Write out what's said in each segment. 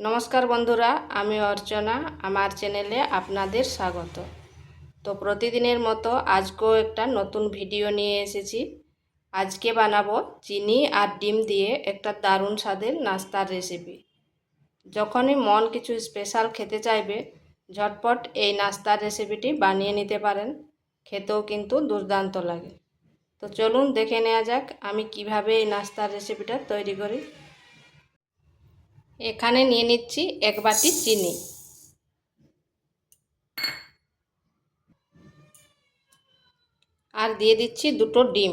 নমস্কার বন্ধুরা, আমি অর্চনা। আমার চ্যানেলে আপনাদের স্বাগত। তো প্রতিদিনের মতো আজকেও একটা নতুন ভিডিও নিয়ে এসেছি। আজকে বানাবো চিনি আর ডিম দিয়ে একটা দারুণ স্বাদের নাস্তার রেসিপি। যখনই মন কিছু স্পেশাল খেতে চাইবে, ঝটপট এই নাস্তার রেসিপিটি বানিয়ে নিতে পারেন। খেতেও কিন্তু দুর্দান্ত লাগে। তো চলুন দেখে নেওয়া যাক আমি কিভাবে এই নাস্তার রেসিপিটা তৈরি করি। এখানে নিয়ে নিচ্ছি 1 বাটি চিনি, আর দিয়ে দিচ্ছি 2টো ডিম।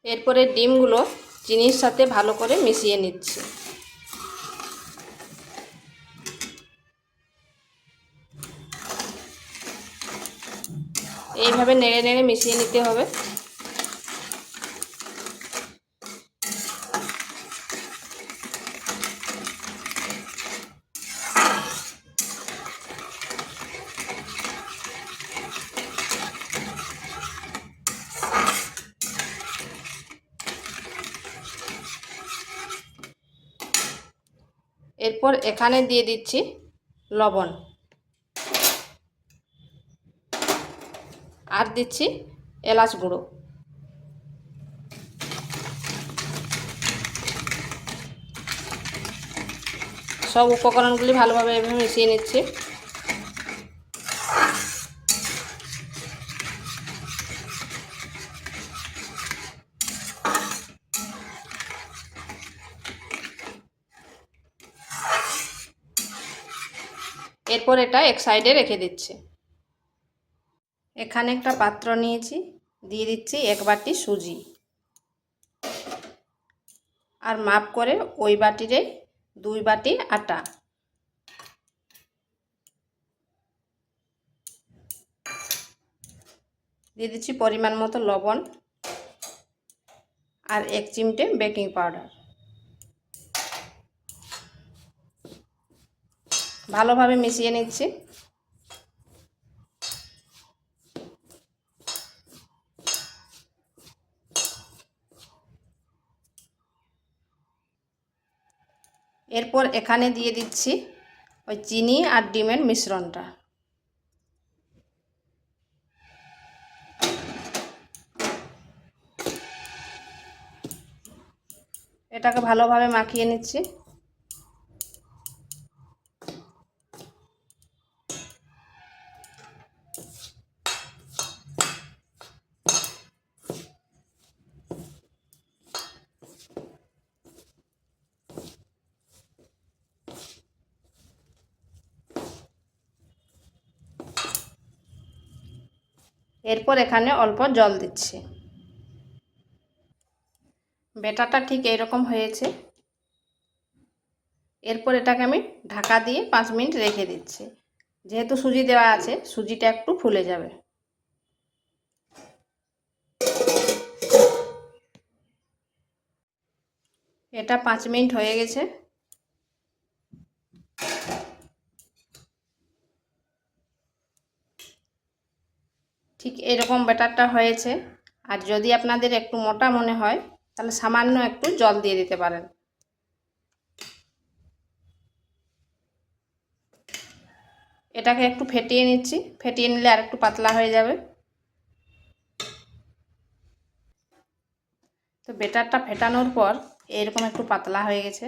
এরপরে ডিমগুলো চিনির সাথে ভালো করে মিশিয়ে নিচ্ছি। এইভাবে নেড়ে নেড়ে মিশিয়ে নিতে হবে। এরপর এখানে দিয়ে দিচ্ছি লবণ, আর দিচ্ছি এলাচ গুঁড়ো। সব উপকরণগুলি ভালোভাবে এভাবে মিশিয়ে নিচ্ছি। এরপর এটা এক সাইডে রেখে দিচ্ছি। এখানে একটা পাত্র নিয়েছি, দিয়ে দিচ্ছি 1 বাটি সুজি, আর মাপ করে ওই বাটিরে 2 বাটি আটা। দিয়ে দিচ্ছি পরিমাণ মতো লবণ, আর 1 চিমটে বেকিং পাউডার। ভালোভাবে মিশিয়ে নিচ্ছি। এরপর এখানে দিয়ে দিচ্ছি ওই চিনি আর ডিমের মিশ্রণটা। এটাকে ভালোভাবে মাখিয়ে নিচ্ছি। এরপর এখানে অল্প জল দিচ্ছি। ব্যাটারটা ঠিক এইরকম হয়েছে। এরপর এটাকে আমি ঢাকা দিয়ে 5 মিনিট রেখে দিচ্ছি। যেহেতু সুজি দেওয়া আছে, সুজিটা একটু ফুলে যাবে। এটা 5 মিনিট হয়ে গেছে। ঠিক এরকম ব্যাটারটা হয়েছে। আর যদি আপনাদের একটু মোটা মনে হয়, তাহলে সামান্য একটু জল দিয়ে দিতে পারেন। এটাকে একটু ফেটিয়ে নিচ্ছি। ফেটিয়ে নিলে আর একটু পাতলা হয়ে যাবে। তো ব্যাটারটা ফেটানোর পর এরকম একটু পাতলা হয়ে গেছে।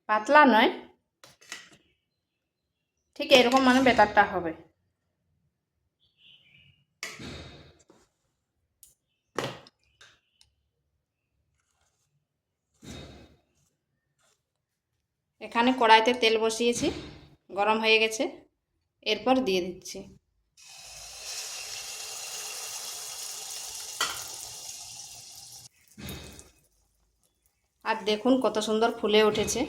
পাতলা নয়, ঠিক এরকম মানে ব্যাটারটা হবে। এখানে কড়াইতে তেল বসিয়েছি, গরম হয়ে গেছে। এরপর দিয়ে দিচ্ছি। আর দেখুন কত সুন্দর ফুলে উঠেছে।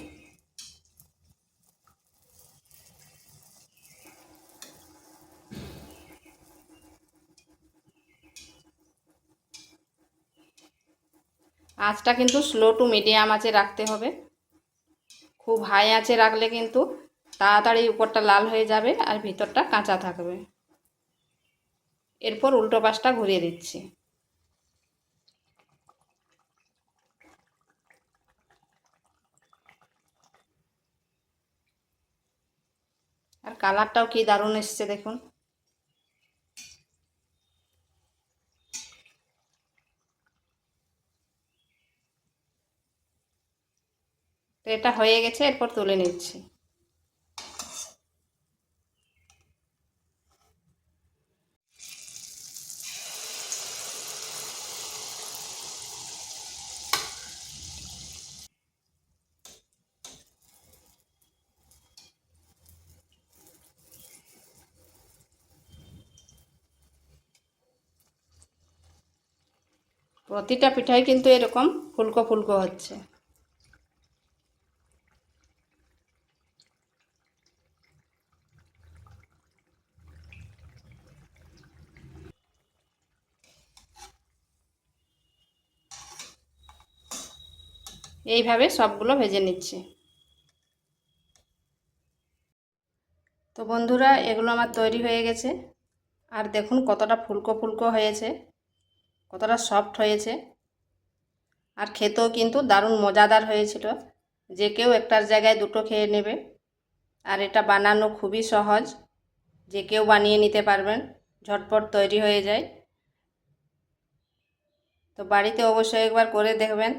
আঁচটা কিন্তু স্লো টু মিডিয়াম আঁচে রাখতে হবে। খুব হাই আঁচে রাখলে কিন্তু তাড়াতাড়ি উপরটা লাল হয়ে যাবে আর ভিতরটা কাঁচা থাকবে। এরপর উল্টো পাশটা ঘুরিয়ে দিচ্ছি। আর কালারটাও কি দারুণ এসছে দেখুন। তো এটা হয়ে গেছে, এরপর তুলে নিচ্ছি। প্রতিটা পিঠাই কিন্তু এরকম ফুলকো ফুলকো হচ্ছে। এইভাবে সবগুলো ভেজে নিচ্ছি। তো বন্ধুরা, এগুলো আমার তৈরি হয়ে গেছে। আর দেখুন কতটা ফুলকো ফুলকো হয়েছে, কতটা সফট হয়েছে। আর খেতেও কিন্তু দারুণ মজাদার হয়েছিল। যে কেউ একটার জায়গায় দুটো খেয়ে নেবে। আর এটা বানানো খুবই সহজ, যে কেউ বানিয়ে নিতে পারবেন, ঝটপট তৈরি হয়ে যায়। তো বাড়িতে অবশ্যই একবার করে দেখবেন।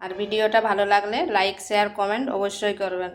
আর ভিডিওটা ভালো লাগলে লাইক, শেয়ার, কমেন্ট অবশ্যই করবেন।